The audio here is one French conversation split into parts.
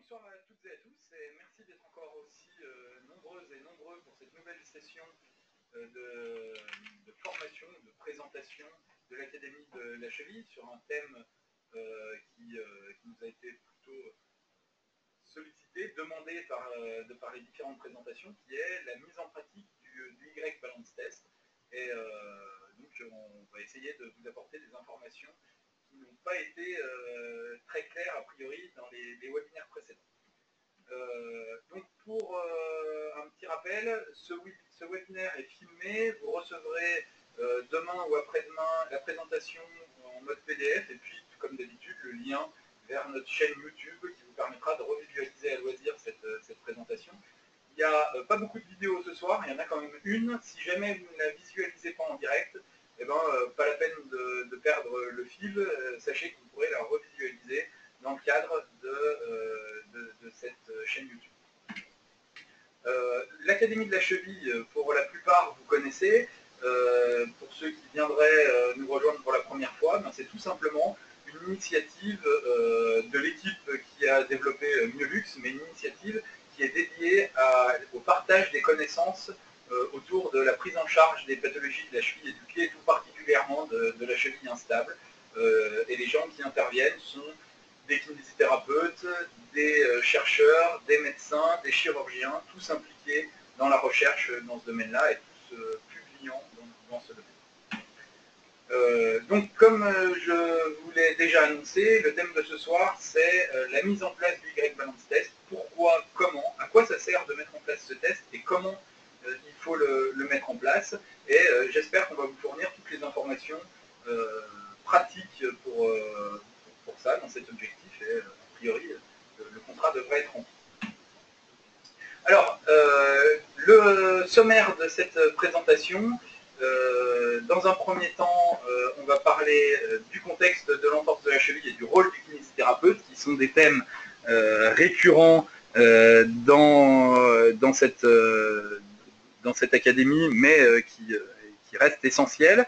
Bonsoir à toutes et à tous et merci d'être encore aussi nombreuses et nombreux pour cette nouvelle session de formation, de présentation de l'Académie de la Cheville sur un thème qui nous a été plutôt sollicité, demandé par les différentes présentations, qui est la mise en pratique du Y Balance Test. Et donc on va essayer de vous apporter des informations qui n'ont pas été très claires a priori dans les webinaires précédents. Donc pour un petit rappel, ce webinaire est filmé, vous recevrez demain ou après-demain la présentation en mode PDF et puis comme d'habitude le lien vers notre chaîne YouTube qui vous permettra de revisualiser à loisir cette présentation. Il n'y a pas beaucoup de vidéos ce soir, il y en a quand même une. Si jamais vous ne la visualisez pas en direct, eh ben, pas la peine de perdre le fil, sachez que vous pourrez la revisualiser dans le cadre de cette chaîne YouTube. L'Académie de la Cheville, pour la plupart, vous connaissez. Pour ceux qui viendraient nous rejoindre pour la première fois, ben, c'est tout simplement une initiative de l'équipe qui a développé Myolux, mais une initiative qui est dédiée au partage des connaissances autour de la prise en charge des pathologies de la cheville et du pied, tout particulièrement de la cheville instable. Et les gens qui interviennent sont des kinésithérapeutes, des chercheurs, des médecins, des chirurgiens, tous impliqués dans la recherche dans ce domaine-là et tous publiant dans ce domaine. Donc comme je vous l'ai déjà annoncé, le thème de ce soir c'est la mise en place du Y Balance Test. Pourquoi, comment, à quoi ça sert de mettre en place ce test et comment il faut le mettre en place. Et j'espère qu'on va vous fournir toutes les informations pratiques pour ça, dans cet objectif, et a priori, le contrat devrait être rempli. Alors, le sommaire de cette présentation, dans un premier temps, on va parler du contexte de l'entorse de la cheville et du rôle du kinésithérapeute, qui sont des thèmes récurrents dans cette académie, mais qui restent essentiels.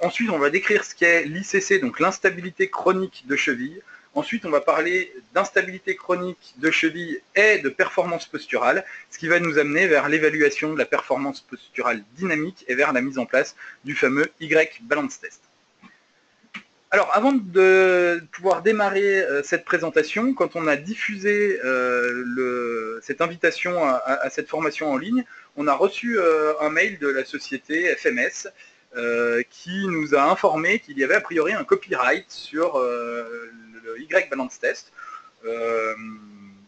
Ensuite, on va décrire ce qu'est l'ICC, donc l'instabilité chronique de cheville. Ensuite, on va parler d'instabilité chronique de cheville et de performance posturale, ce qui va nous amener vers l'évaluation de la performance posturale dynamique et vers la mise en place du fameux Y Balance Test. Alors, avant de pouvoir démarrer cette présentation, quand on a diffusé cette invitation à cette formation en ligne, on a reçu un mail de la société FMS qui nous a informé qu'il y avait a priori un copyright sur le Y Balance Test.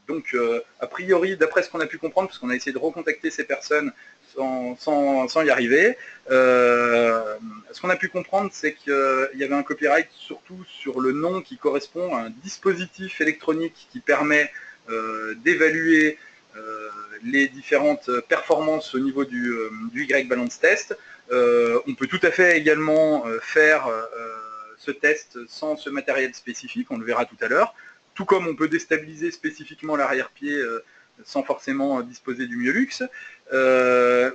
Donc, a priori, d'après ce qu'on a pu comprendre, parce qu'on a essayé de recontacter ces personnes sans y arriver, ce qu'on a pu comprendre, c'est qu'il y avait un copyright surtout sur le nom qui correspond à un dispositif électronique qui permet d'évaluer les différentes performances au niveau du Y Balance Test. On peut tout à fait également faire ce test sans ce matériel spécifique, on le verra tout à l'heure, tout comme on peut déstabiliser spécifiquement l'arrière-pied sans forcément disposer du Myolux.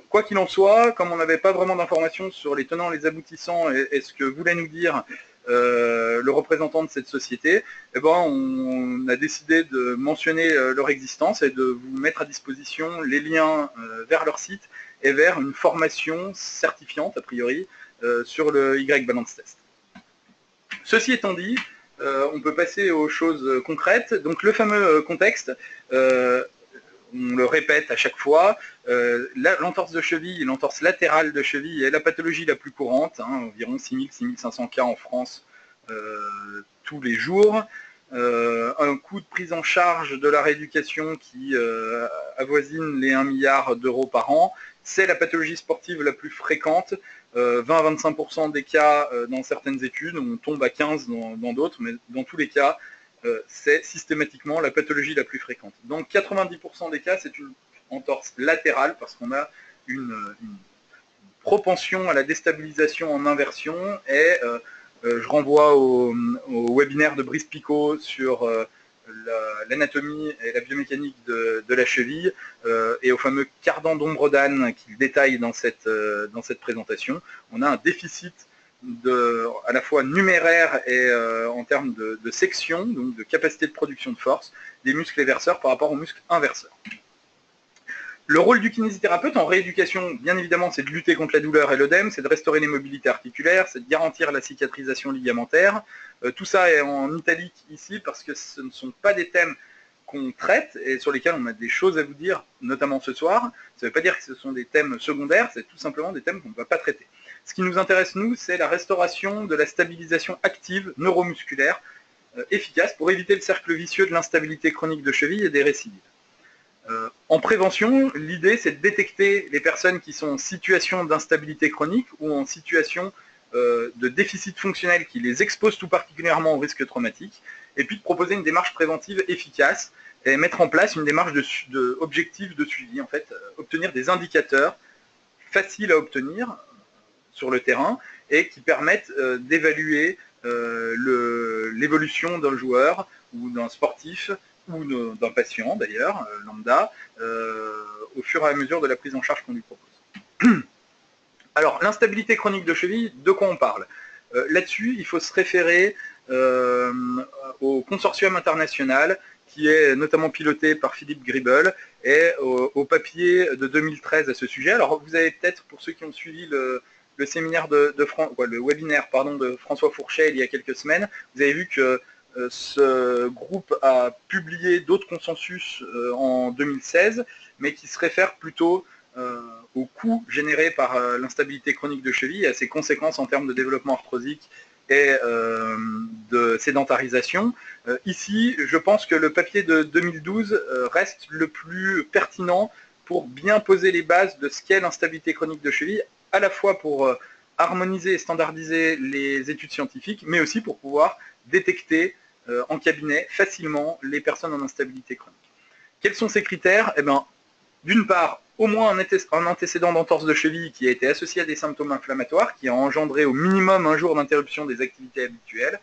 Quoi qu'il en soit, comme on n'avait pas vraiment d'informations sur les tenants, les aboutissants et ce que voulait nous dire le représentant de cette société, eh ben, on a décidé de mentionner leur existence et de vous mettre à disposition les liens vers leur site et vers une formation certifiante, a priori, sur le Y Balance Test. Ceci étant dit, on peut passer aux choses concrètes. Donc le fameux contexte, on le répète à chaque fois, l'entorse de cheville, l'entorse latérale de cheville est la pathologie la plus courante, environ 6000-6500 cas en France tous les jours. Un coût de prise en charge de la rééducation qui avoisine les 1 milliard d'euros par an. C'est la pathologie sportive la plus fréquente, 20-25% des cas dans certaines études, on tombe à 15% dans d'autres, mais dans tous les cas, c'est systématiquement la pathologie la plus fréquente. Dans 90% des cas, c'est une entorse latérale, parce qu'on a une propension à la déstabilisation en inversion, et je renvoie au webinaire de Brice Picot sur l'anatomie et la biomécanique de la cheville, et au fameux cardan d'ombre d'âne qu'il détaille dans cette présentation. On a un déficit à la fois numéraire et en termes de section, donc de capacité de production de force, des muscles éverseurs par rapport aux muscles inverseurs. Le rôle du kinésithérapeute en rééducation, bien évidemment, c'est de lutter contre la douleur et l'œdème, c'est de restaurer les mobilités articulaires, c'est de garantir la cicatrisation ligamentaire. Tout ça est en italique ici parce que ce ne sont pas des thèmes qu'on traite et sur lesquels on a des choses à vous dire, notamment ce soir. Ça ne veut pas dire que ce sont des thèmes secondaires, c'est tout simplement des thèmes qu'on ne va pas traiter. Ce qui nous intéresse, nous, c'est la restauration de la stabilisation active neuromusculaire efficace pour éviter le cercle vicieux de l'instabilité chronique de cheville et des récidives. En prévention, l'idée c'est de détecter les personnes qui sont en situation d'instabilité chronique ou en situation de déficit fonctionnel qui les expose tout particulièrement au risque traumatique, et puis de proposer une démarche préventive efficace et mettre en place une démarche objective de suivi, en fait, obtenir des indicateurs faciles à obtenir sur le terrain et qui permettent d'évaluer l'évolution d'un joueur ou d'un sportif ou d'un patient d'ailleurs, lambda, au fur et à mesure de la prise en charge qu'on lui propose. Alors, l'instabilité chronique de cheville, de quoi on parle? Là-dessus, il faut se référer au consortium international qui est notamment piloté par Philippe Gribel et au papier de 2013 à ce sujet. Alors, vous avez peut-être, pour ceux qui ont suivi le séminaire le webinaire de François Fourchet il y a quelques semaines, vous avez vu que ce groupe a publié d'autres consensus en 2016, mais qui se réfèrent plutôt aux coûts générés par l'instabilité chronique de cheville et à ses conséquences en termes de développement arthrosique et de sédentarisation. Ici, je pense que le papier de 2012 reste le plus pertinent pour bien poser les bases de ce qu'est l'instabilité chronique de cheville, à la fois pour harmoniser et standardiser les études scientifiques, mais aussi pour pouvoir détecter en cabinet facilement les personnes en instabilité chronique. Quels sont ces critères? Eh bien, d'une part, au moins un antécédent d'entorse de cheville qui a été associé à des symptômes inflammatoires, qui a engendré au minimum un jour d'interruption des activités habituelles.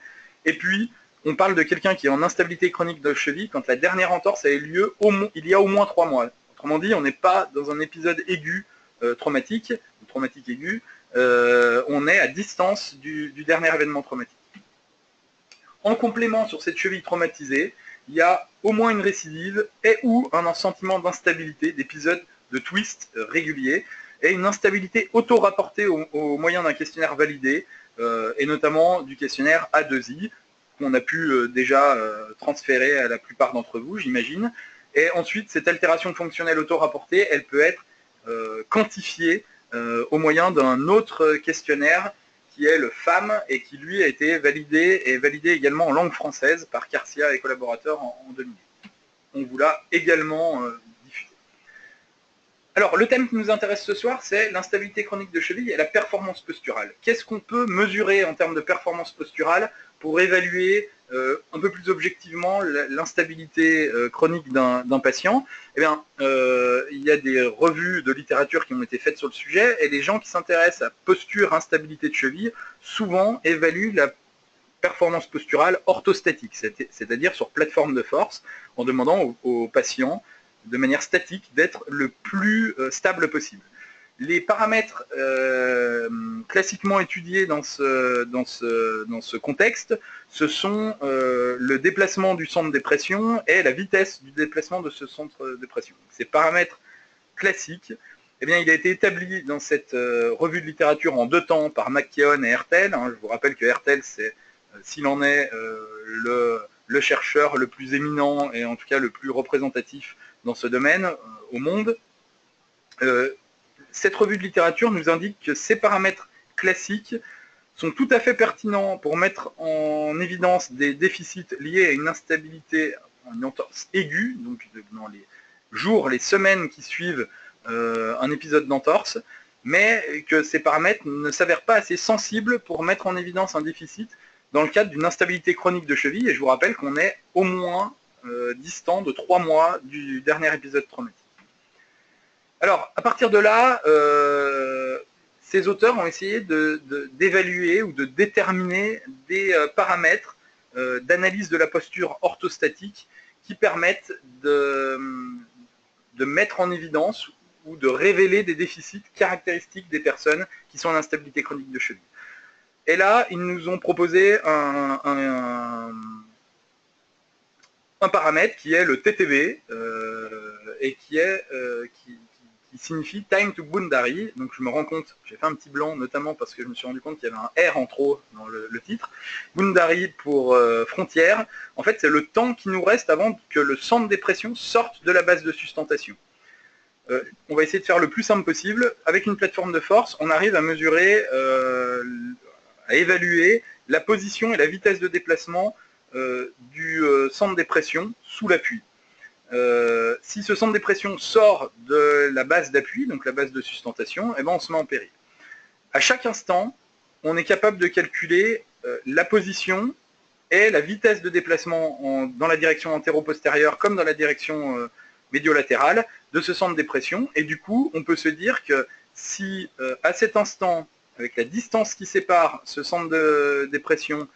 Et puis, on parle de quelqu'un qui est en instabilité chronique de cheville quand la dernière entorse a eu lieu il y a au moins 3 mois. Autrement dit, on n'est pas dans un épisode aigu traumatique, ou traumatique aigu, on est à distance du dernier événement traumatique. En complément sur cette cheville traumatisée, il y a au moins une récidive et ou un sentiment d'instabilité, d'épisodes de twist réguliers, et une instabilité auto-rapportée au moyen d'un questionnaire validé, et notamment du questionnaire A2I, qu'on a pu déjà transférer à la plupart d'entre vous, j'imagine. Et ensuite, cette altération fonctionnelle auto-rapportée, elle peut être quantifiée au moyen d'un autre questionnaire qui est le FAM et qui lui a été validé également en langue française par Carcia et collaborateurs en 2000. On vous l'a également diffusé. Alors, le thème qui nous intéresse ce soir, c'est l'instabilité chronique de cheville et la performance posturale. Qu'est-ce qu'on peut mesurer en termes de performance posturale pour évaluer un peu plus objectivement l'instabilité chronique d'un patient? Eh bien, il y a des revues de littérature qui ont été faites sur le sujet, et les gens qui s'intéressent à posture, instabilité de cheville, souvent évaluent la performance posturale orthostatique, c'est-à-dire sur plateforme de force, en demandant aux patients de manière statique d'être le plus stable possible. Les paramètres classiquement étudiés dans ce contexte, ce sont le déplacement du centre de pression et la vitesse du déplacement de ce centre de pression. Ces paramètres classiques, eh bien, il a été établi dans cette revue de littérature en 2 temps par McKeown et Hertel. Je vous rappelle que Hertel, c'est, s'il en est, le chercheur le plus éminent et en tout cas le plus représentatif dans ce domaine au monde. Cette revue de littérature nous indique que ces paramètres classiques sont tout à fait pertinents pour mettre en évidence des déficits liés à une instabilité, une entorse aiguë, donc dans les jours, les semaines qui suivent un épisode d'entorse, mais que ces paramètres ne s'avèrent pas assez sensibles pour mettre en évidence un déficit dans le cadre d'une instabilité chronique de cheville, et je vous rappelle qu'on est au moins distant de 3 mois du dernier épisode traumatique. Alors, à partir de là, ces auteurs ont essayé d'évaluer ou de déterminer des paramètres d'analyse de la posture orthostatique qui permettent de mettre en évidence ou de révéler des déficits caractéristiques des personnes qui sont en instabilité chronique de cheville. Et là, ils nous ont proposé un paramètre qui est le TTB et qui signifie Time to Boundary. Donc je me rends compte, j'ai fait un petit blanc notamment parce que je me suis rendu compte qu'il y avait un R en trop dans le titre. Boundary pour frontière. En fait, c'est le temps qui nous reste avant que le centre des pressions sorte de la base de sustentation. On va essayer de faire le plus simple possible. Avec une plateforme de force, on arrive à mesurer, à évaluer la position et la vitesse de déplacement du centre des pressions sous l'appui. Si ce centre des pressions sort de la base d'appui, donc la base de sustentation, eh ben on se met en péril. À chaque instant, on est capable de calculer la position et la vitesse de déplacement dans la direction antéro-postérieure comme dans la direction médio-latérale de ce centre des pressions. Et du coup, on peut se dire que si à cet instant, avec la distance qui sépare ce centre des pressions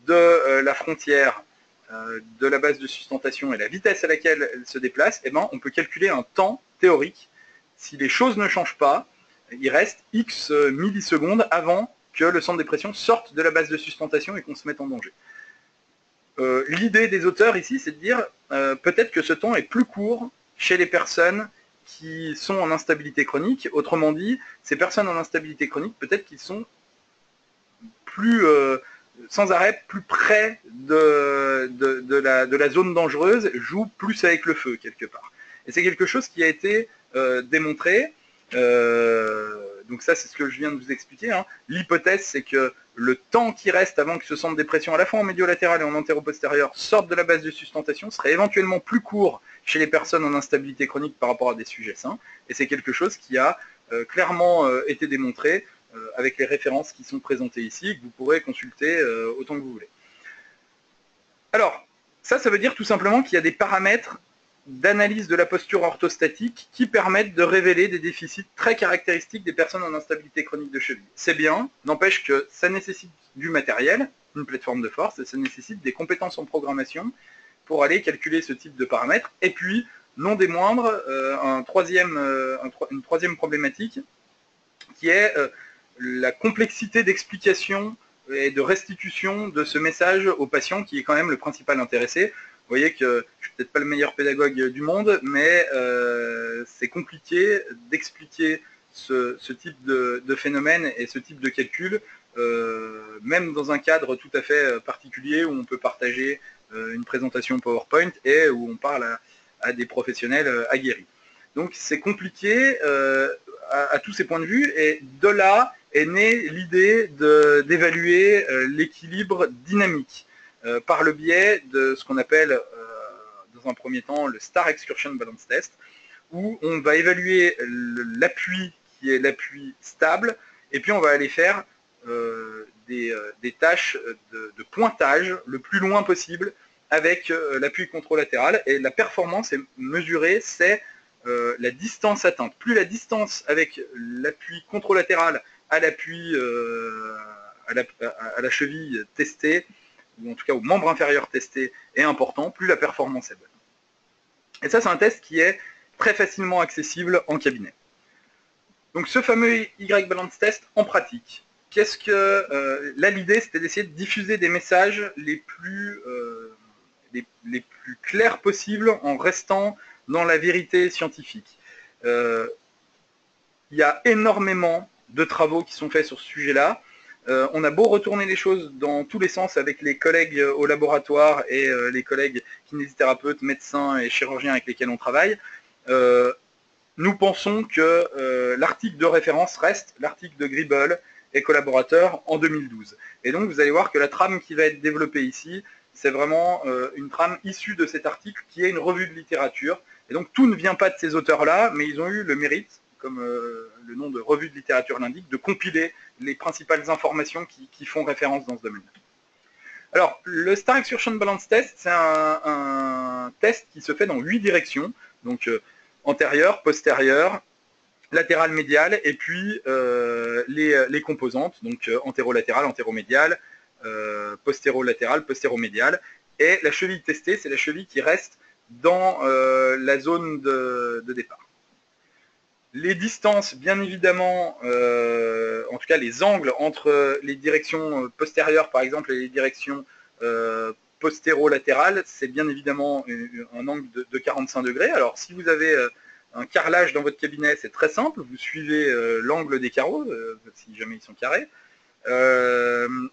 de la frontière de la base de sustentation et la vitesse à laquelle elle se déplace, eh ben, on peut calculer un temps théorique. Si les choses ne changent pas, il reste X millisecondes avant que le centre des pressions sorte de la base de sustentation et qu'on se mette en danger. L'idée des auteurs ici, c'est de dire peut-être que ce temps est plus court chez les personnes qui sont en instabilité chronique. Autrement dit, ces personnes en instabilité chronique, peut-être qu'ils sont plus sans arrêt plus près de la zone dangereuse, jouent plus avec le feu quelque part. Et c'est quelque chose qui a été démontré. Donc ça, c'est ce que je viens de vous expliquer. Hein. L'hypothèse, c'est que le temps qui reste avant que ce centre des pressions, à la fois en médio-latéral et en antéro-postérieur, sorte de la base de sustentation, serait éventuellement plus court chez les personnes en instabilité chronique par rapport à des sujets sains. Et c'est quelque chose qui a clairement été démontré avec les références qui sont présentées ici, que vous pourrez consulter autant que vous voulez. Alors, ça veut dire tout simplement qu'il y a des paramètres d'analyse de la posture orthostatique qui permettent de révéler des déficits très caractéristiques des personnes en instabilité chronique de cheville. C'est bien, n'empêche que ça nécessite du matériel, une plateforme de force, et ça nécessite des compétences en programmation pour aller calculer ce type de paramètres. Et puis, non des moindres, une troisième problématique qui est la complexité d'explication et de restitution de ce message au patient qui est quand même le principal intéressé. Vous voyez que je suis peut-être pas le meilleur pédagogue du monde, mais c'est compliqué d'expliquer ce type de phénomène et ce type de calcul, même dans un cadre tout à fait particulier où on peut partager une présentation PowerPoint et où on parle à des professionnels aguerris. Donc c'est compliqué à tous ces points de vue, et de là est née l'idée d'évaluer l'équilibre dynamique par le biais de ce qu'on appelle dans un premier temps le Star Excursion Balance Test, où on va évaluer l'appui qui est l'appui stable, et puis on va aller faire des tâches de pointage le plus loin possible avec l'appui contralatéral, et la performance est mesurée, c'est la distance atteinte. Plus la distance avec l'appui contralatéral à l'appui à la cheville testée, ou en tout cas au membre inférieur testé, est important, plus la performance est bonne. Et ça, c'est un test qui est très facilement accessible en cabinet. Donc ce fameux Y-Balance Test en pratique, qu'est-ce que... là, l'idée, c'était d'essayer de diffuser des messages les plus clairs possibles en restant dans la vérité scientifique. Il y a énormément de travaux qui sont faits sur ce sujet-là. On a beau retourner les choses dans tous les sens avec les collègues au laboratoire et les collègues kinésithérapeutes, médecins et chirurgiens avec lesquels on travaille, nous pensons que l'article de référence reste l'article de Gribble et collaborateurs en 2012. Et donc vous allez voir que la trame qui va être développée ici, c'est vraiment une trame issue de cet article qui est une revue de littérature. Et donc tout ne vient pas de ces auteurs-là, mais ils ont eu le mérite, comme le nom de revue de littérature l'indique, de compiler les principales informations qui font référence dans ce domaine. Alors, le Star Excursion Balance Test, c'est un test qui se fait dans 8 directions, donc antérieure, postérieure, latérale, médiale, et puis les composantes, donc antérolatérale, antéromédiale, postérolatérale, postéromédiale, et la cheville testée, c'est la cheville qui reste dans la zone de départ. Les distances, bien évidemment, en tout cas les angles entre les directions postérieures, par exemple, et les directions postéro-latérales, c'est bien évidemment un angle de 45 degrés. Alors, si vous avez un carrelage dans votre cabinet, c'est très simple, vous suivez l'angle des carreaux, si jamais ils sont carrés.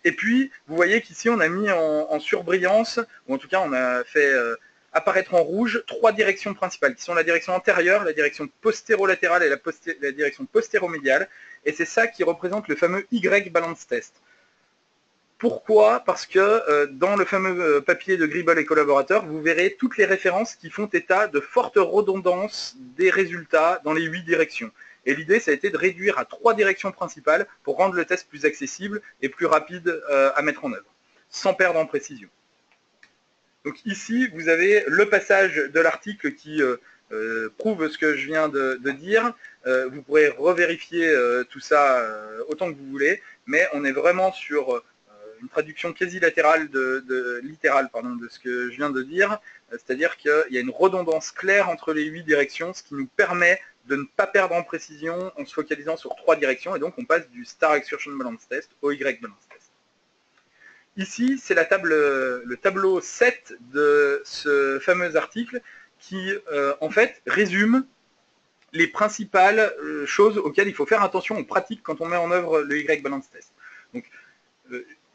Et puis, vous voyez qu'ici, on a mis en surbrillance, ou en tout cas, on a fait apparaître en rouge 3 directions principales, qui sont la direction antérieure, la direction postérolatérale et la direction postéromédiale. Et c'est ça qui représente le fameux Y balance test. Pourquoi? Parce que dans le fameux papier de Gribble et collaborateurs, vous verrez toutes les références qui font état de forte redondance des résultats dans les 8 directions. Et l'idée, ça a été de réduire à 3 directions principales pour rendre le test plus accessible et plus rapide à mettre en œuvre, sans perdre en précision. Donc ici, vous avez le passage de l'article qui prouve ce que je viens de dire. Vous pourrez revérifier tout ça autant que vous voulez, mais on est vraiment sur une traduction quasi littérale de ce que je viens de dire, c'est-à-dire qu'il y a une redondance claire entre les 8 directions, ce qui nous permet de ne pas perdre en précision en se focalisant sur 3 directions, et donc on passe du Star Excursion Balance Test au Y Balance Test. Ici, c'est le tableau 7 de ce fameux article qui, en fait, résume les principales choses auxquelles il faut faire attention en pratique quand on met en œuvre le Y Balance Test. Donc,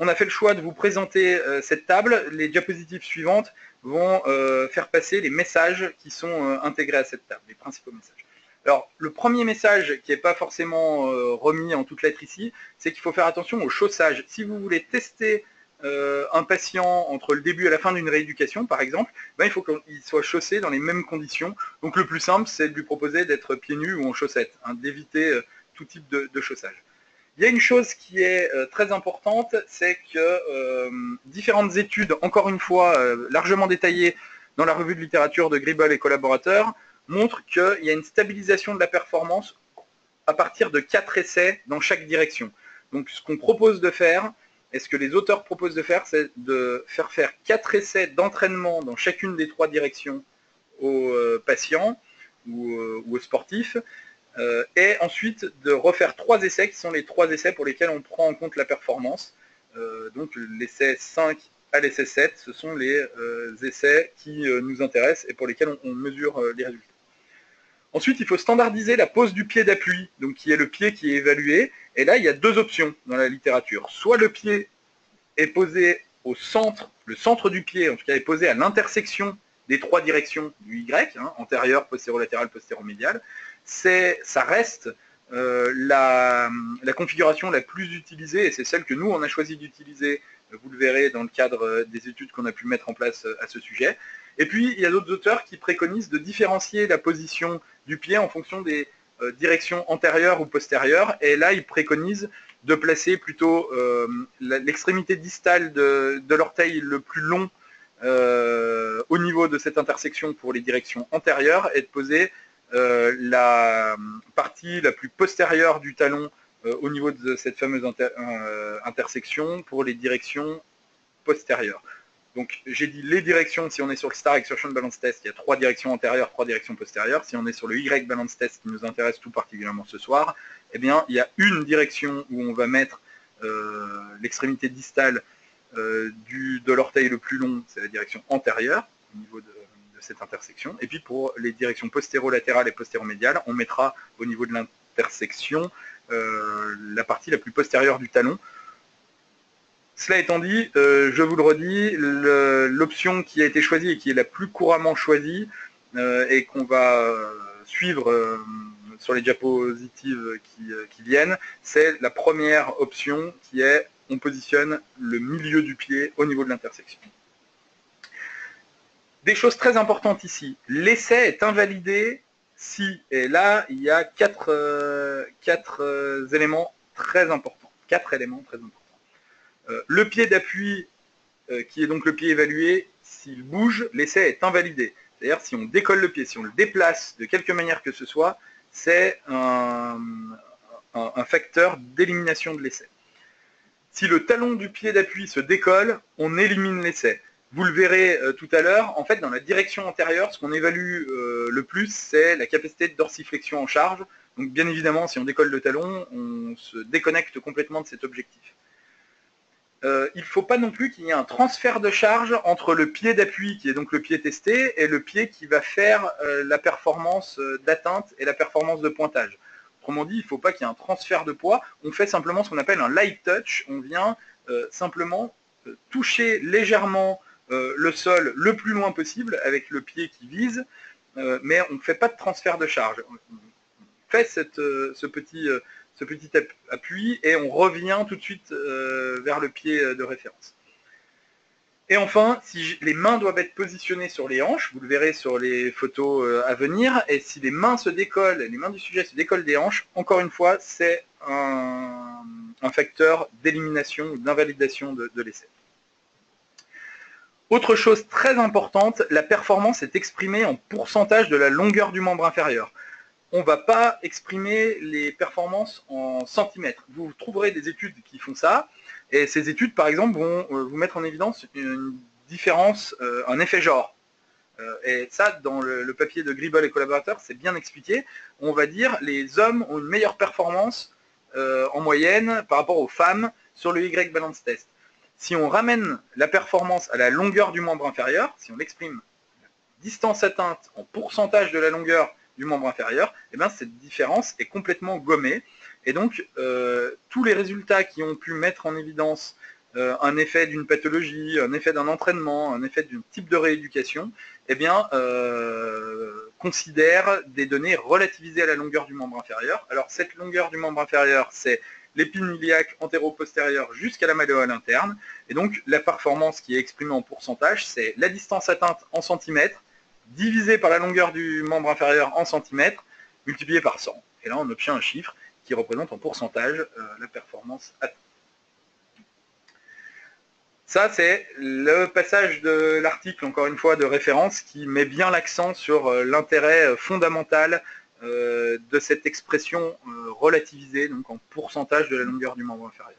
on a fait le choix de vous présenter cette table. Les diapositives suivantes vont faire passer les messages qui sont intégrés à cette table, les principaux messages. Alors, le premier message qui n'est pas forcément remis en toutes lettres ici, c'est qu'il faut faire attention au chaussage. Si vous voulez tester un patient entre le début et la fin d'une rééducation, par exemple, ben, il faut qu'il soit chaussé dans les mêmes conditions. Donc le plus simple, c'est de lui proposer d'être pieds nus ou en chaussettes, hein, d'éviter tout type de chaussage. Il y a une chose qui est très importante, c'est que différentes études, encore une fois, largement détaillées dans la revue de littérature de Gribble et collaborateurs, montrent qu'il y a une stabilisation de la performance à partir de 4 essais dans chaque direction. Donc ce qu'on propose de faire, et ce que les auteurs proposent de faire, c'est de faire 4 essais d'entraînement dans chacune des 3 directions aux patients ou aux sportifs, et ensuite de refaire 3 essais qui sont les 3 essais pour lesquels on prend en compte la performance. Donc l'essai 5 à l'essai 7, ce sont les essais qui nous intéressent et pour lesquels on mesure les résultats. Ensuite, il faut standardiser la pose du pied d'appui, donc qui est le pied qui est évalué. Et là, il y a 2 options dans la littérature. Soit le pied est posé au centre, le centre du pied, en tout cas, est posé à l'intersection des 3 directions du Y, hein, antérieur, postéro-latéral, postéro-médial. Ça reste la configuration la plus utilisée, et c'est celle que nous, on a choisi d'utiliser, vous le verrez dans le cadre des études qu'on a pu mettre en place à ce sujet. Et puis, il y a d'autres auteurs qui préconisent de différencier la position du pied en fonction des directions antérieures ou postérieures. Et là, ils préconisent de placer plutôt l'extrémité distale de l'orteil le plus long au niveau de cette intersection pour les directions antérieures et de poser la partie la plus postérieure du talon au niveau de cette fameuse intersection pour les directions postérieures. Donc j'ai dit les directions, si on est sur le Star Excursion Balance Test, il y a 3 directions antérieures, 3 directions postérieures. Si on est sur le Y Balance Test qui nous intéresse tout particulièrement ce soir, eh bien il y a une direction où on va mettre l'extrémité distale de l'orteil le plus long, c'est la direction antérieure au niveau de cette intersection. Et puis pour les directions postéro-latérales et postéro-médiales, on mettra au niveau de l'intersection la partie la plus postérieure du talon. Cela étant dit, je vous le redis, l'option qui a été choisie et qui est la plus couramment choisie et qu'on va suivre sur les diapositives qui viennent, c'est la première option qui est on positionne le milieu du pied au niveau de l'intersection. Des choses très importantes ici. L'essai est invalidé si, et là, il y a 4 éléments très importants. 4 éléments très importants. Le pied d'appui, qui est donc le pied évalué, s'il bouge, l'essai est invalidé. C'est-à-dire si on décolle le pied, si on le déplace de quelque manière que ce soit, c'est un facteur d'élimination de l'essai. Si le talon du pied d'appui se décolle, on élimine l'essai. Vous le verrez tout à l'heure, en fait dans la direction antérieure, ce qu'on évalue le plus, c'est la capacité de dorsiflexion en charge. Donc bien évidemment, si on décolle le talon, on se déconnecte complètement de cet objectif. Il ne faut pas non plus qu'il y ait un transfert de charge entre le pied d'appui, qui est donc le pied testé, et le pied qui va faire la performance d'atteinte et la performance de pointage. Autrement dit, il ne faut pas qu'il y ait un transfert de poids. On fait simplement ce qu'on appelle un light touch. On vient simplement toucher légèrement le sol le plus loin possible avec le pied qui vise, mais on ne fait pas de transfert de charge. On fait ce petit appui et on revient tout de suite vers le pied de référence. Et enfin, si les mains doivent être positionnées sur les hanches, vous le verrez sur les photos à venir, et si les mains se décollent, les mains du sujet se décollent des hanches, encore une fois, c'est un facteur d'élimination ou d'invalidation de l'essai. Autre chose très importante, la performance est exprimée en pourcentage de la longueur du membre inférieur. On ne va pas exprimer les performances en centimètres. Vous trouverez des études qui font ça, et ces études, par exemple, vont vous mettre en évidence une différence, un effet genre. Et ça, dans le papier de Gribble et collaborateurs, c'est bien expliqué. On va dire les hommes ont une meilleure performance en moyenne par rapport aux femmes sur le Y balance test. Si on ramène la performance à la longueur du membre inférieur, si on l'exprime distance atteinte en pourcentage de la longueur du membre inférieur, eh bien, cette différence est complètement gommée. Et donc, tous les résultats qui ont pu mettre en évidence un effet d'une pathologie, un effet d'un entraînement, un effet d'un type de rééducation, eh bien, considèrent des données relativisées à la longueur du membre inférieur. Alors, cette longueur du membre inférieur, c'est l'épine iliaque antéro-postérieure jusqu'à la malléole interne. Et donc, la performance qui est exprimée en pourcentage, c'est la distance atteinte en centimètres, divisé par la longueur du membre inférieur en centimètres, multiplié par 100. Et là, on obtient un chiffre qui représente en pourcentage la performance atteinte. Ça, c'est le passage de l'article, encore une fois, de référence, qui met bien l'accent sur l'intérêt fondamental de cette expression relativisée, donc en pourcentage de la longueur du membre inférieur.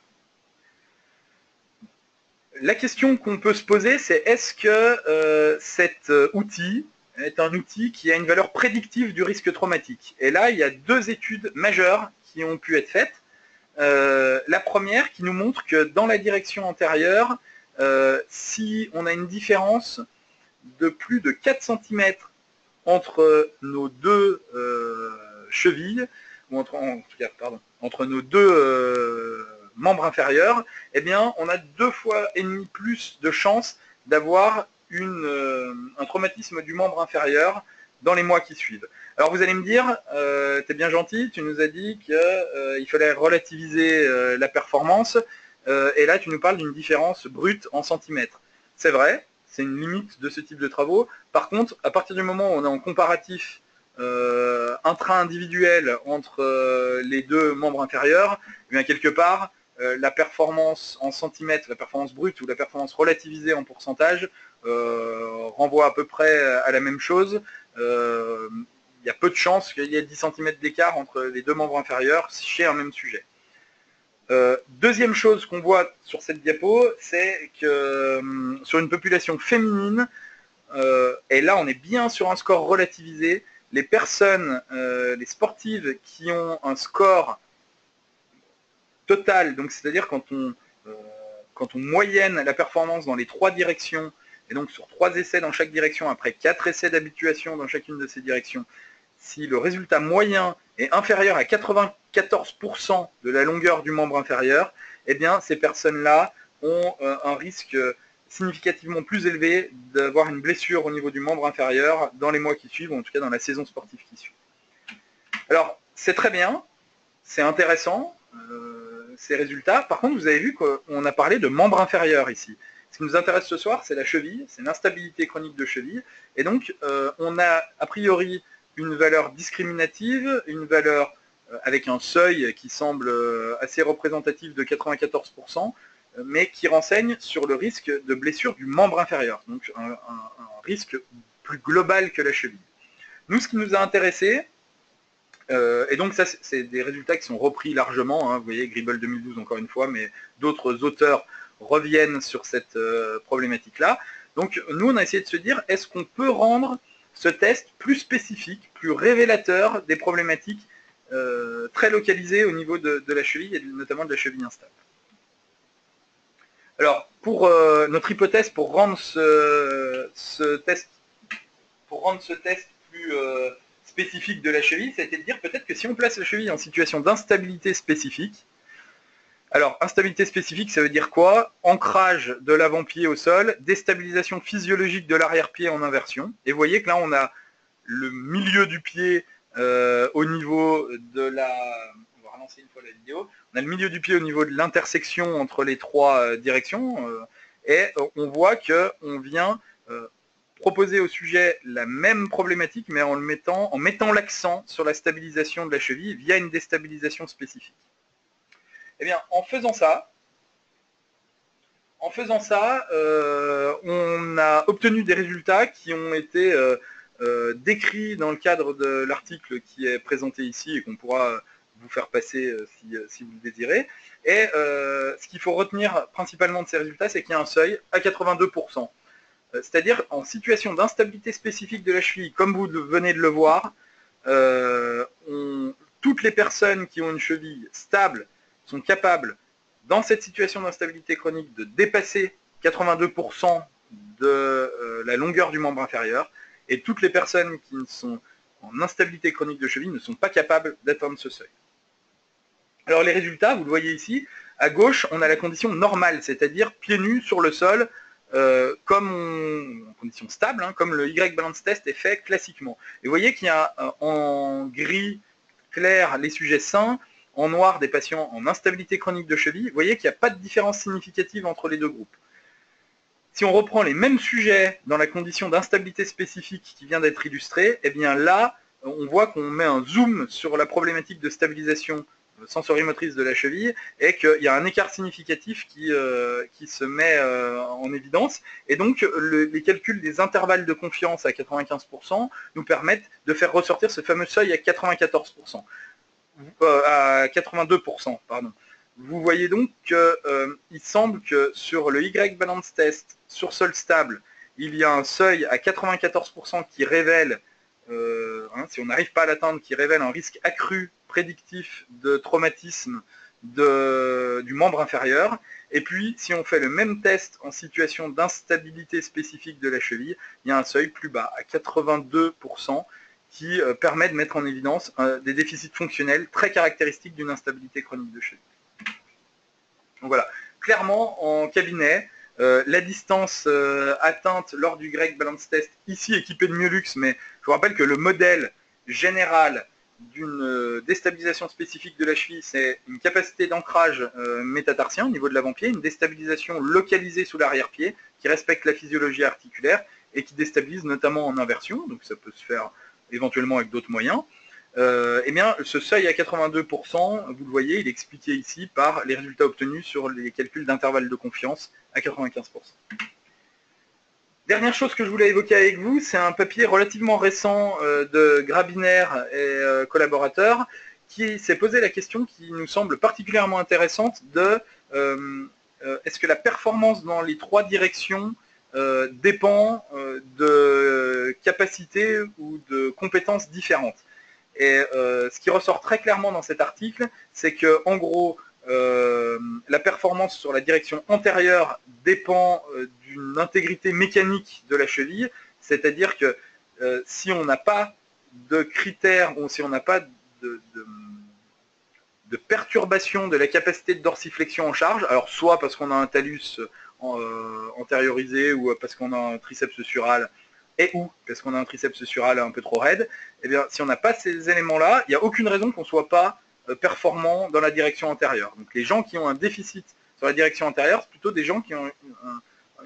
La question qu'on peut se poser, c'est est-ce que cet outil est un outil qui a une valeur prédictive du risque traumatique? Et là, il y a deux études majeures qui ont pu être faites. La première qui nous montre que dans la direction antérieure, si on a une différence de plus de 4 cm entre nos deux chevilles, ou entre nos deux membres inférieurs, eh bien, on a 2,5 fois plus de chances d'avoir un traumatisme du membre inférieur dans les mois qui suivent. Alors vous allez me dire, t'es bien gentil, tu nous as dit qu'il fallait relativiser la performance, et là tu nous parles d'une différence brute en centimètres. C'est vrai, c'est une limite de ce type de travaux. Par contre, à partir du moment où on est en comparatif intra-individuel entre les deux membres inférieurs, eh bien quelque part, la performance en centimètres, la performance brute ou la performance relativisée en pourcentage renvoie à peu près à la même chose. Il y a peu de chances qu'il y ait 10 cm d'écart entre les deux membres inférieurs chez un même sujet. Deuxième chose qu'on voit sur cette diapo, c'est que sur une population féminine, et là on est bien sur un score relativisé, les personnes, les sportives qui ont un score total, donc c'est-à-dire quand on moyenne la performance dans les 3 directions, et donc sur 3 essais dans chaque direction, après 4 essais d'habituation dans chacune de ces directions, si le résultat moyen est inférieur à 94% de la longueur du membre inférieur, eh bien ces personnes-là ont un risque significativement plus élevé d'avoir une blessure au niveau du membre inférieur dans les mois qui suivent, ou en tout cas dans la saison sportive qui suit. Alors, c'est très bien, c'est intéressant, ces résultats. Par contre, vous avez vu qu'on a parlé de membre inférieur ici. Ce qui nous intéresse ce soir, c'est la cheville, c'est l'instabilité chronique de cheville. Et donc, on a a priori une valeur discriminative, une valeur avec un seuil qui semble assez représentatif de 94%, mais qui renseigne sur le risque de blessure du membre inférieur. Donc, un risque plus global que la cheville. Nous, ce qui nous a intéressé, et donc ça, c'est des résultats qui sont repris largement, hein, vous voyez, Gribble 2012 encore une fois, mais d'autres auteurs reviennent sur cette problématique-là. Donc nous, on a essayé de se dire, est-ce qu'on peut rendre ce test plus spécifique, plus révélateur des problématiques très localisé au niveau de la cheville et notamment de la cheville instable. Alors, pour notre hypothèse, pour rendre ce test plus spécifique de la cheville, ça a été de dire peut-être que si on place la cheville en situation d'instabilité spécifique, alors instabilité spécifique, ça veut dire quoi? Ancrage de l'avant-pied au sol, déstabilisation physiologique de l'arrière-pied en inversion. Et vous voyez que là, on a le milieu du pied au niveau de la... On va relancer une fois la vidéo. On a le milieu du pied au niveau de l'intersection entre les trois directions. Et on voit qu'on vient proposer au sujet la même problématique, mais en mettant l'accent sur la stabilisation de la cheville via une déstabilisation spécifique. Eh bien, en faisant ça, on a obtenu des résultats qui ont été décrits dans le cadre de l'article qui est présenté ici et qu'on pourra vous faire passer si vous le désirez. Et ce qu'il faut retenir principalement de ces résultats, c'est qu'il y a un seuil à 82%. C'est-à-dire en situation d'instabilité spécifique de la cheville, comme vous venez de le voir, toutes les personnes qui ont une cheville stable sont capables, dans cette situation d'instabilité chronique, de dépasser 82% de la longueur du membre inférieur, et toutes les personnes qui sont en instabilité chronique de cheville ne sont pas capables d'atteindre ce seuil. Alors les résultats, vous le voyez ici, à gauche, on a la condition normale, c'est-à-dire pieds nus sur le sol, en condition stable, comme le Y-Balance Test est fait classiquement. Et vous voyez qu'il y a en gris clair les sujets sains, en noir des patients en instabilité chronique de cheville. Vous voyez qu'il n'y a pas de différence significative entre les deux groupes. Si on reprend les mêmes sujets dans la condition d'instabilité spécifique qui vient d'être illustrée, eh bien là, on voit qu'on met un zoom sur la problématique de stabilisation sensorimotrice de la cheville et qu'il y a un écart significatif qui se met en évidence. Et donc, les calculs des intervalles de confiance à 95% nous permettent de faire ressortir ce fameux seuil à 94%. À 82%, pardon. Vous voyez donc qu'il semble que sur le Y-Balance Test, sur sol stable, il y a un seuil à 94% qui révèle, si on n'arrive pas à l'atteindre, qui révèle un risque accru prédictif de traumatisme du membre inférieur. Et puis, si on fait le même test en situation d'instabilité spécifique de la cheville, il y a un seuil plus bas, à 82%, qui permet de mettre en évidence des déficits fonctionnels très caractéristiques d'une instabilité chronique de cheville. Donc voilà, clairement en cabinet, la distance atteinte lors du Y-Balance Test, ici équipé de Myolux, mais je vous rappelle que le modèle général d'une déstabilisation spécifique de la cheville, c'est une capacité d'ancrage métatarsien au niveau de l'avant-pied, une déstabilisation localisée sous l'arrière-pied qui respecte la physiologie articulaire et qui déstabilise notamment en inversion, donc ça peut se faire éventuellement avec d'autres moyens. Eh bien, ce seuil à 82%, vous le voyez, il est expliqué ici par les résultats obtenus sur les calculs d'intervalle de confiance à 95%. Dernière chose que je voulais évoquer avec vous, c'est un papier relativement récent de Grabiner et collaborateurs qui s'est posé la question qui nous semble particulièrement intéressante de est-ce que la performance dans les trois directions dépend de capacités ou de compétences différentes. Et ce qui ressort très clairement dans cet article, c'est que en gros, la performance sur la direction antérieure dépend d'une intégrité mécanique de la cheville, c'est-à-dire que si on n'a pas de critères ou si on n'a pas de perturbation de la capacité de dorsiflexion en charge, alors soit parce qu'on a un talus antériorisé ou parce qu'on a un triceps sural et ou parce qu'on a un triceps sural un peu trop raide, eh bien, si on n'a pas ces éléments-là, il n'y a aucune raison qu'on ne soit pas performant dans la direction antérieure. Donc les gens qui ont un déficit sur la direction antérieure, c'est plutôt des gens qui ont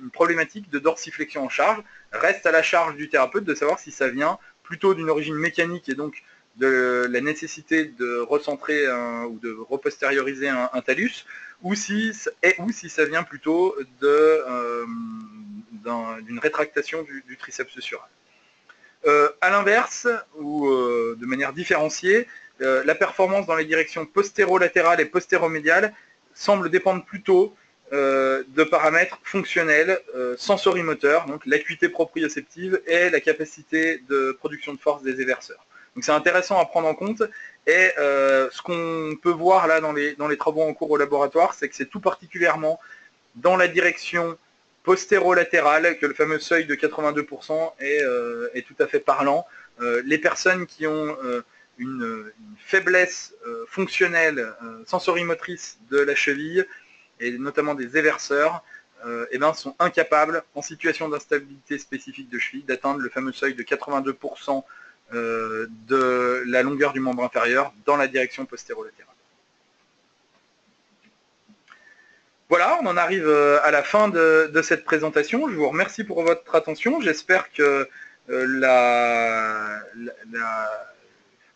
une problématique de dorsiflexion en charge. Reste à la charge du thérapeute de savoir si ça vient plutôt d'une origine mécanique et donc de la nécessité de recentrer ou de repostérioriser un talus, ou si ça vient plutôt d'une rétractation du triceps sural. A l'inverse, ou de manière différenciée, la performance dans les directions postérolatérales et postéromédiales semble dépendre plutôt de paramètres fonctionnels, sensorimoteurs, donc l'acuité proprioceptive et la capacité de production de force des éverseurs. Donc c'est intéressant à prendre en compte. Et ce qu'on peut voir là dans les travaux en cours au laboratoire, c'est que c'est tout particulièrement dans la direction postérolatérale que le fameux seuil de 82% est tout à fait parlant. Les personnes qui ont une faiblesse fonctionnelle sensorimotrice de la cheville, et notamment des éverseurs, sont incapables, en situation d'instabilité spécifique de cheville, d'atteindre le fameux seuil de 82% de la longueur du membre inférieur dans la direction postérolatérale. Voilà, on en arrive à la fin de cette présentation. Je vous remercie pour votre attention. J'espère que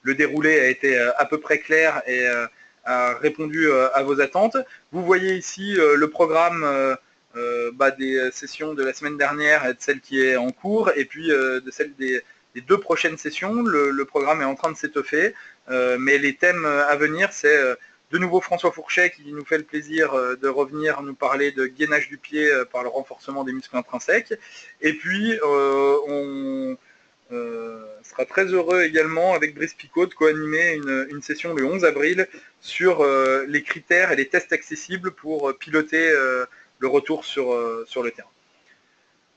le déroulé a été à peu près clair et a répondu à vos attentes. Vous voyez ici le programme des sessions de la semaine dernière et de celle qui est en cours, et puis de celle des 2 prochaines sessions. Le programme est en train de s'étoffer, mais les thèmes à venir, c'est de nouveau François Fourchet qui nous fait le plaisir de revenir nous parler de gainage du pied par le renforcement des muscles intrinsèques. Et puis, on sera très heureux également avec Brice Picot de co-animer une session le 11 avril sur les critères et les tests accessibles pour piloter le retour sur le terrain.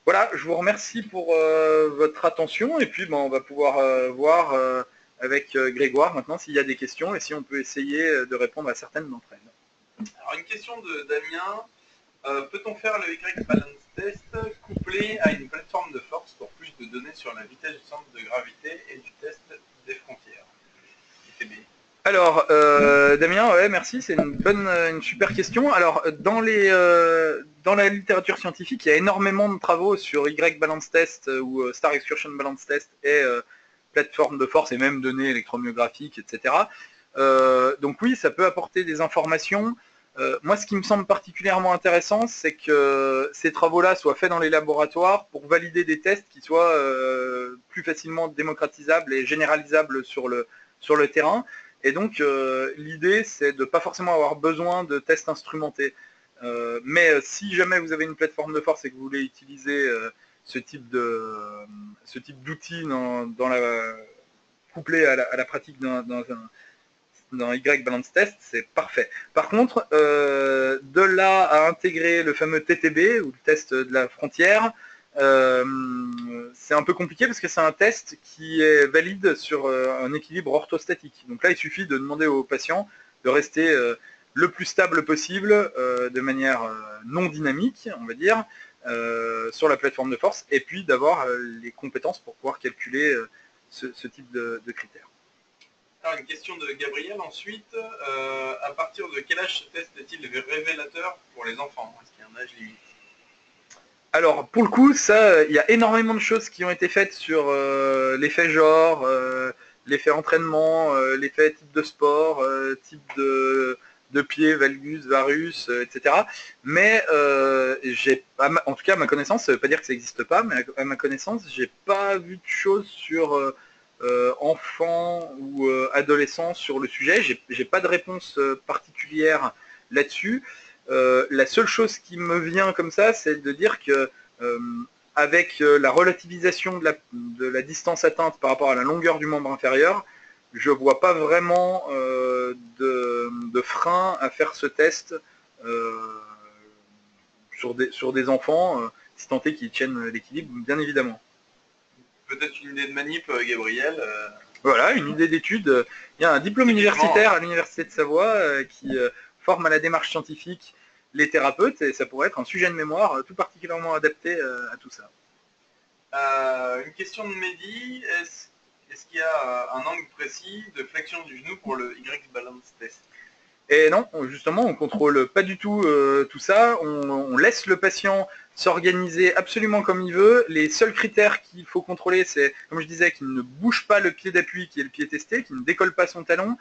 Voilà, je vous remercie pour votre attention, et puis on va pouvoir voir avec Grégoire maintenant s'il y a des questions et si on peut essayer de répondre à certaines d'entre elles. Alors une question de Damien, peut-on faire le Y-Balance Test couplé à une plateforme de force pour plus de données sur la vitesse du centre de gravité et du test des frontières ITB? Alors, Damien, ouais, merci, c'est une super question. Alors, dans la littérature scientifique, il y a énormément de travaux sur Y-Balance Test ou Star Excursion Balance Test et plateforme de force et même données électromyographiques, etc. Donc oui, ça peut apporter des informations. Moi, ce qui me semble particulièrement intéressant, c'est que ces travaux-là soient faits dans les laboratoires pour valider des tests qui soient plus facilement démocratisables et généralisables sur le terrain. Et donc, l'idée, c'est de ne pas forcément avoir besoin de tests instrumentés. Mais si jamais vous avez une plateforme de force et que vous voulez utiliser ce type d'outil couplé à la pratique d'un Y-Balance Test, c'est parfait. Par contre, de là à intégrer le fameux TTB, ou le test de la frontière, c'est un peu compliqué parce que c'est un test qui est valide sur un équilibre orthostatique. Donc là, il suffit de demander au patient de rester le plus stable possible, de manière non dynamique, on va dire, sur la plateforme de force, et puis d'avoir les compétences pour pouvoir calculer ce type de critères. Alors une question de Gabriel ensuite, à partir de quel âge ce test est-il révélateur pour les enfants? Est-ce qu'il y a un âge limite? Alors, pour le coup, ça, il y a énormément de choses qui ont été faites sur l'effet genre, l'effet entraînement, l'effet type de sport, type de pied, valgus, varus, etc. Mais en tout cas, à ma connaissance, ça ne veut pas dire que ça n'existe pas, mais à ma connaissance, j'ai pas vu de choses sur enfants ou adolescents sur le sujet. J'ai pas de réponse particulière là-dessus. La seule chose qui me vient comme ça, c'est de dire que avec la relativisation de la distance atteinte par rapport à la longueur du membre inférieur, je ne vois pas vraiment de frein à faire ce test sur des enfants, si tant est qu'ils tiennent l'équilibre, bien évidemment. Peut-être une idée de manip, Gabriel. Voilà, une idée d'étude. Il y a un diplôme universitaire à l'Université de Savoie qui forme à la démarche scientifique les thérapeutes, et ça pourrait être un sujet de mémoire tout particulièrement adapté à tout ça. Une question de Mehdi, est-ce qu'il y a un angle précis de flexion du genou pour le Y-Balance Test? Et non, justement, on ne contrôle pas du tout tout ça, on laisse le patient s'organiser absolument comme il veut. Les seuls critères qu'il faut contrôler, c'est, comme je disais, qu'il ne bouge pas le pied d'appui qui est le pied testé, qu'il ne décolle pas son talon,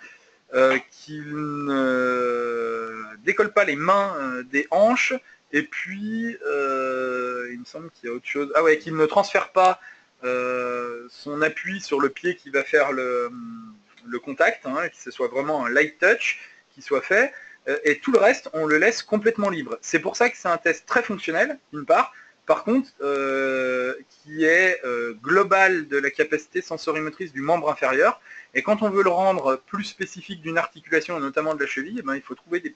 qu'il ne décolle pas les mains des hanches, et puis il me semble qu'il y a autre chose. Ah ouais, qu'il ne transfère pas son appui sur le pied qui va faire le contact, hein, que ce soit vraiment un light touch qui soit fait, et tout le reste, on le laisse complètement libre. C'est pour ça que c'est un test très fonctionnel, d'une part, par contre, qui est global de la capacité sensorimotrice du membre inférieur. Et quand on veut le rendre plus spécifique d'une articulation, et notamment de la cheville, eh ben, il faut trouver des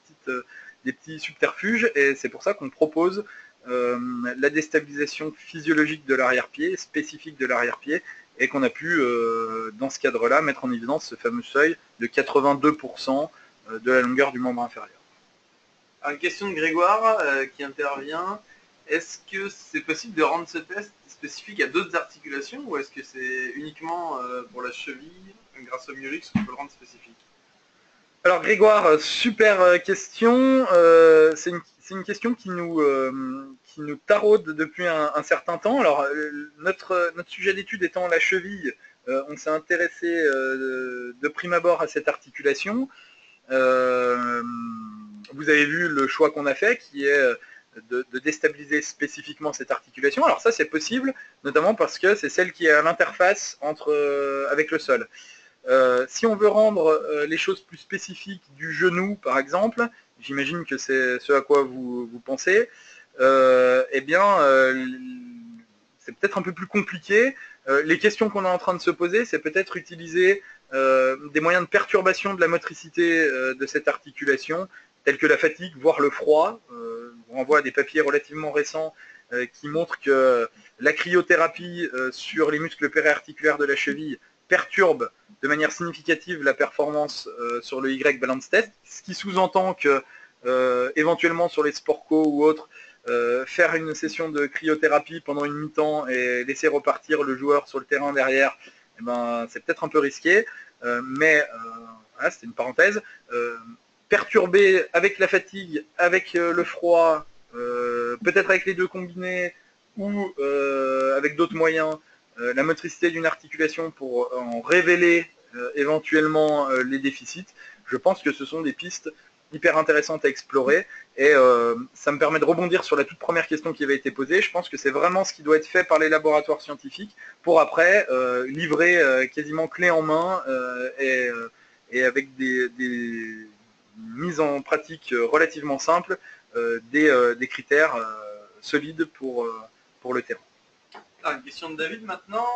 petits subterfuges, et c'est pour ça qu'on propose la déstabilisation physiologique de l'arrière-pied, spécifique de l'arrière-pied, et qu'on a pu, dans ce cadre-là, mettre en évidence ce fameux seuil de 82% de la longueur du membre inférieur. Une question de Grégoire qui intervient. Est-ce que c'est possible de rendre ce test spécifique à d'autres articulations, ou est-ce que c'est uniquement pour la cheville, grâce au Murix, qu'on peut le rendre spécifique? Alors Grégoire, super question. C'est une question qui nous taraude depuis un certain temps. Alors notre sujet d'étude étant la cheville, on s'est intéressé de prime abord à cette articulation. Vous avez vu le choix qu'on a fait, qui est de déstabiliser spécifiquement cette articulation. Alors ça, c'est possible, notamment parce que c'est celle qui est à l'interface avec le sol. Si on veut rendre les choses plus spécifiques du genou, par exemple, j'imagine que c'est ce à quoi vous pensez, eh bien, c'est peut-être un peu plus compliqué. Les questions qu'on est en train de se poser, c'est peut-être utiliser des moyens de perturbation de la motricité de cette articulation, tels que la fatigue, voire le froid. On renvoie à des papiers relativement récents qui montrent que la cryothérapie sur les muscles périarticulaires de la cheville perturbe de manière significative la performance sur le Y balance test, ce qui sous-entend que éventuellement sur les sport co ou autres, faire une session de cryothérapie pendant une mi-temps et laisser repartir le joueur sur le terrain derrière, eh ben, c'est peut-être un peu risqué, mais voilà, c'était une parenthèse. Perturber avec la fatigue, avec le froid, peut-être avec les deux combinés, ou avec d'autres moyens, la motricité d'une articulation pour en révéler éventuellement les déficits, je pense que ce sont des pistes hyper intéressantes à explorer, et ça me permet de rebondir sur la toute première question qui avait été posée. Je pense que c'est vraiment ce qui doit être fait par les laboratoires scientifiques pour après livrer quasiment clé en main et avec des mises en pratique relativement simples des critères solides pour le terrain. Une question de David maintenant.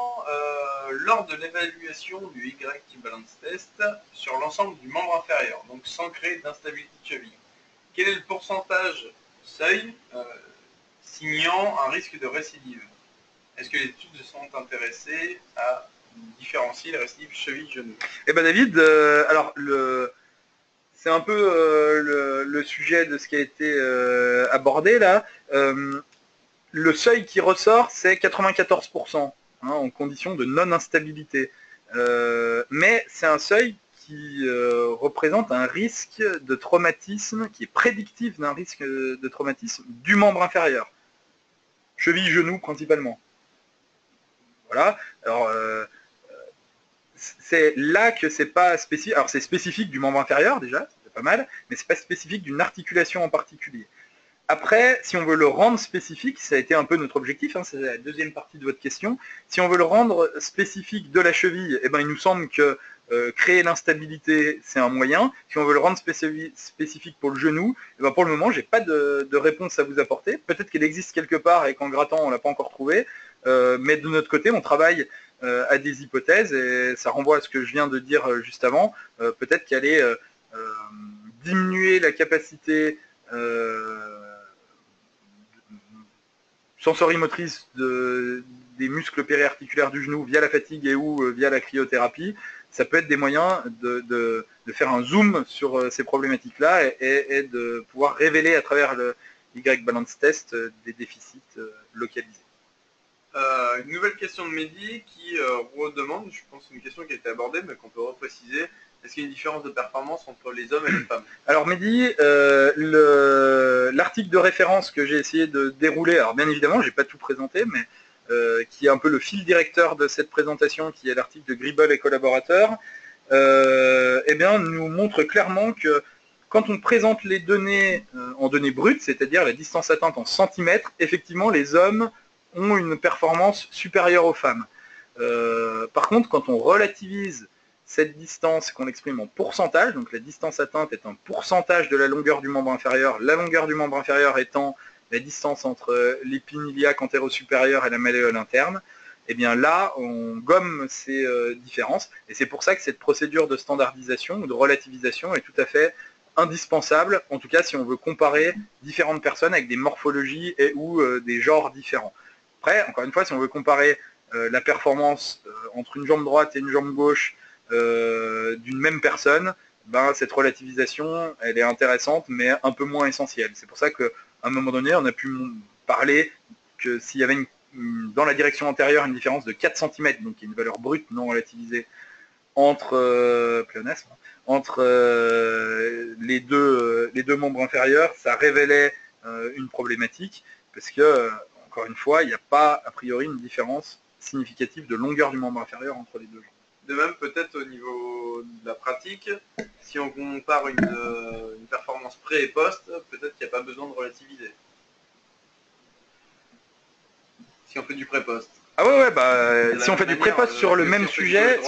Lors de l'évaluation du Y balance test sur l'ensemble du membre inférieur, donc sans créer d'instabilité de cheville, quel est le pourcentage seuil signant un risque de récidive? Est-ce que les études se sont intéressées à différencier les récidives cheville-genou? Eh ben David, alors c'est un peu le sujet de ce qui a été abordé là. Le seuil qui ressort, c'est 94%, en condition de non-instabilité. Mais c'est un seuil qui représente un risque de traumatisme, qui est prédictif d'un risque de traumatisme du membre inférieur. Cheville, genou principalement. Voilà. Alors, c'est là que c'est pas spécifique. Alors c'est spécifique du membre inférieur déjà, c'est pas mal, mais c'est pas spécifique d'une articulation en particulier. Après, si on veut le rendre spécifique, ça a été un peu notre objectif, c'est la deuxième partie de votre question. Si on veut le rendre spécifique de la cheville, eh ben, il nous semble que créer l'instabilité, c'est un moyen. Si on veut le rendre spécifique pour le genou, eh ben, pour le moment, j'ai pas de réponse à vous apporter. Peut-être qu'elle existe quelque part et qu'en grattant, on l'a pas encore trouvée. Mais de notre côté, on travaille à des hypothèses, et ça renvoie à ce que je viens de dire juste avant. Peut-être qu'elle est diminuer la capacité sensorimotrice des muscles périarticulaires du genou via la fatigue et ou via la cryothérapie, ça peut être des moyens de faire un zoom sur ces problématiques-là et de pouvoir révéler à travers le Y balance test des déficits localisés. Une nouvelle question de Mehdi qui redemande, je pense que c'est une question qui a été abordée mais qu'on peut repréciser, est-ce qu'il y a une différence de performance entre les hommes et les femmes? Alors Mehdi, l'article de référence que j'ai essayé de dérouler, alors bien évidemment, j'ai pas tout présenté, mais qui est un peu le fil directeur de cette présentation, qui est l'article de Gribble et collaborateurs, eh bien, nous montre clairement que quand on présente les données en données brutes, c'est-à-dire la distance atteinte en centimètres, effectivement, les hommes ont une performance supérieure aux femmes. Par contre, quand on relativise cette distance qu'on exprime en pourcentage, donc la distance atteinte est un pourcentage de la longueur du membre inférieur, la longueur du membre inférieur étant la distance entre l'épine iliaque antéro-supérieure et la malléole interne, et bien là, on gomme ces différences, et c'est pour ça que cette procédure de standardisation ou de relativisation est tout à fait indispensable, en tout cas si on veut comparer différentes personnes avec des morphologies et ou des genres différents. Après, encore une fois, si on veut comparer la performance entre une jambe droite et une jambe gauche d'une même personne, ben, cette relativisation, elle est intéressante, mais un peu moins essentielle. C'est pour ça qu'à un moment donné, on a pu parler que s'il y avait dans la direction antérieure une différence de 4 cm, donc qui est une valeur brute non relativisée, entre pléonasme, entre les deux membres inférieurs, ça révélait une problématique, parce que, encore une fois, il n'y a pas, a priori, une différence significative de longueur du membre inférieur entre les deux jambes. De même, peut-être au niveau de la pratique, si on compare une performance pré et post, peut-être qu'il n'y a pas besoin de relativiser. Si on fait du pré-post. Ah ouais, bah, si on fait du pré-post sur le même sujet,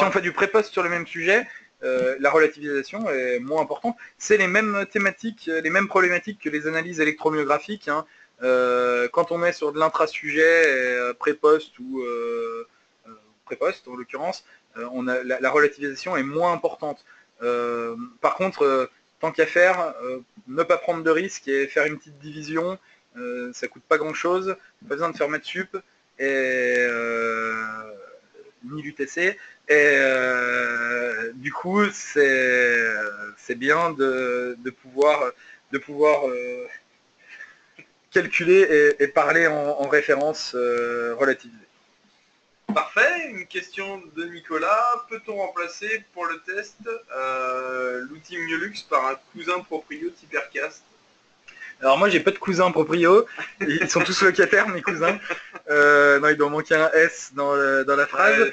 la relativisation est moins importante. C'est les mêmes thématiques, les mêmes problématiques que les analyses électromyographiques. Hein. Quand on est sur de l'intrasujet, pré-post ou pré-post en l'occurrence, la relativisation est moins importante. Par contre, tant qu'à faire, ne pas prendre de risques et faire une petite division, ça coûte pas grand-chose, pas besoin de faire maths sup, et ni l'UTC, et du coup c'est bien de pouvoir calculer et parler en référence relativisée. Parfait, une question de Nicolas. Peut-on remplacer pour le test l'outil Myolux par un cousin proprio type Aircast? Alors moi j'ai pas de cousins proprio, ils sont tous locataires mes cousins. Non, il doit manquer un S dans la phrase. Ouais.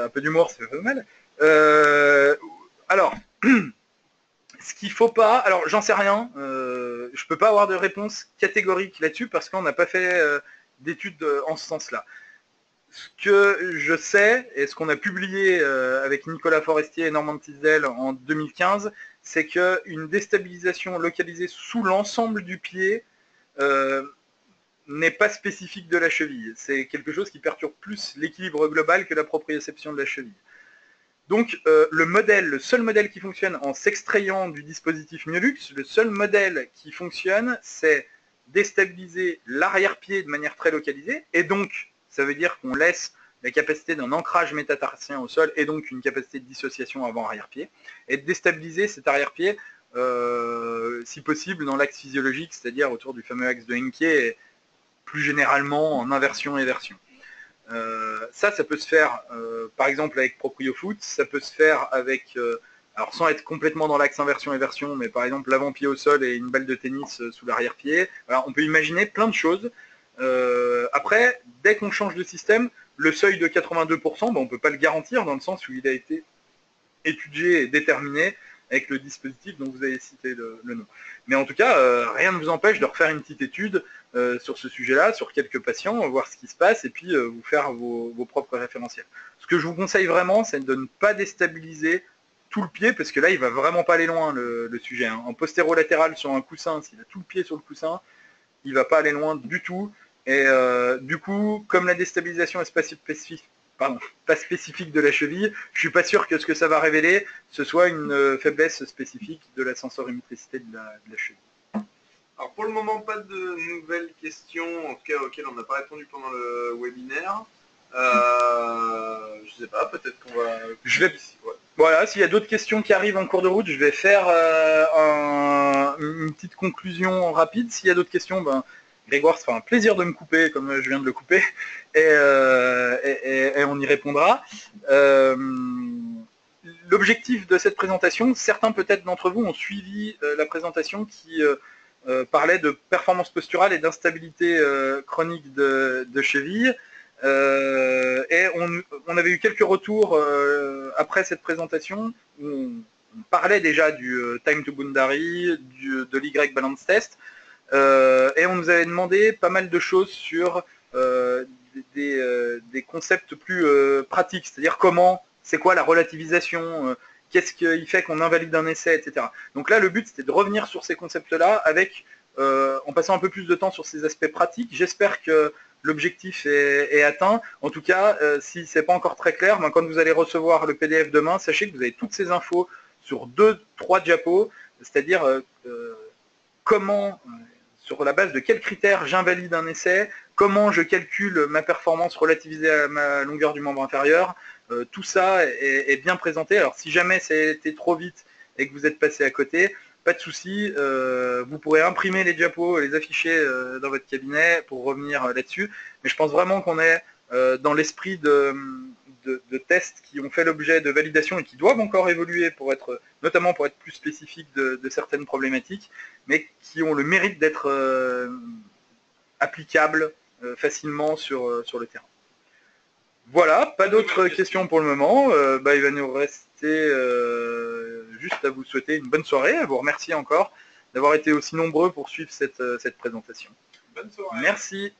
Un peu d'humour, ça fait pas mal. Alors, ce qu'il faut pas, alors j'en sais rien, je peux pas avoir de réponse catégorique là-dessus parce qu'on n'a pas fait d'études en ce sens-là. Ce que je sais, et ce qu'on a publié avec Nicolas Forestier et Normand Tisdel en 2015, c'est qu'une déstabilisation localisée sous l'ensemble du pied n'est pas spécifique de la cheville. C'est quelque chose qui perturbe plus l'équilibre global que la proprioception de la cheville. Donc le seul modèle qui fonctionne en s'extrayant du dispositif Myolux, le seul modèle qui fonctionne, c'est déstabiliser l'arrière-pied de manière très localisée, et donc ça veut dire qu'on laisse la capacité d'un ancrage métatarsien au sol et donc une capacité de dissociation avant-arrière-pied, et de déstabiliser cet arrière-pied, si possible, dans l'axe physiologique, c'est-à-dire autour du fameux axe de Encke, et plus généralement en inversion-éversion. Ça peut se faire, par exemple, avec ProprioFoot, ça peut se faire avec, alors sans être complètement dans l'axe inversion-éversion, mais par exemple l'avant-pied au sol et une balle de tennis sous l'arrière-pied. Alors, on peut imaginer plein de choses. Après, dès qu'on change de système, le seuil de 82%, on ne peut pas le garantir dans le sens où il a été étudié et déterminé avec le dispositif dont vous avez cité le nom. Mais en tout cas, rien ne vous empêche de refaire une petite étude sur ce sujet-là, sur quelques patients, voir ce qui se passe et puis vous faire vos propres référentiels. Ce que je vous conseille vraiment, c'est de ne pas déstabiliser tout le pied, parce que là, il va vraiment pas aller loin le sujet. Hein. En postérolatéral sur un coussin, s'il a tout le pied sur le coussin, il va pas aller loin du tout. Et du coup, comme la déstabilisation est pas spécifique de la cheville, je suis pas sûr que ce que ça va révéler, ce soit une faiblesse spécifique de la sensorimétricité de la cheville. Alors pour le moment, pas de nouvelles questions, en tout cas auxquelles on n'a pas répondu pendant le webinaire. Je sais pas, peut-être qu'on va... Ouais. Voilà, s'il y a d'autres questions qui arrivent en cours de route, je vais faire une petite conclusion rapide. S'il y a d'autres questions, Grégoire se fera un plaisir de me couper, comme je viens de le couper, et on y répondra. L'objectif de cette présentation, certains peut-être d'entre vous ont suivi la présentation qui parlait de performance posturale et d'instabilité chronique de cheville. Et on avait eu quelques retours après cette présentation où on parlait déjà du time to boundary, de l'Y balance test, et on nous avait demandé pas mal de choses sur des concepts plus pratiques, c'est-à-dire c'est quoi la relativisation, qu'est-ce qui fait qu'on invalide un essai, etc. Donc là, le but, c'était de revenir sur ces concepts-là avec en passant un peu plus de temps sur ces aspects pratiques. J'espère que l'objectif est atteint. En tout cas, si ce n'est pas encore très clair, quand vous allez recevoir le PDF demain, sachez que vous avez toutes ces infos sur 2-3 diapos, c'est-à-dire comment, sur la base de quels critères j'invalide un essai, comment je calcule ma performance relativisée à ma longueur du membre inférieur. Tout ça est bien présenté. Alors si jamais ça a été trop vite et que vous êtes passé à côté, pas de souci, vous pourrez imprimer les diapos et les afficher dans votre cabinet pour revenir là-dessus. Mais je pense vraiment qu'on est dans l'esprit de tests qui ont fait l'objet de validation et qui doivent encore évoluer pour être, notamment pour être plus spécifiques de certaines problématiques, mais qui ont le mérite d'être applicables facilement sur le terrain. Voilà, pas d'autres questions pour le moment. Il va nous rester juste à vous souhaiter une bonne soirée, à vous remercier encore d'avoir été aussi nombreux pour suivre cette présentation. Bonne soirée. Merci.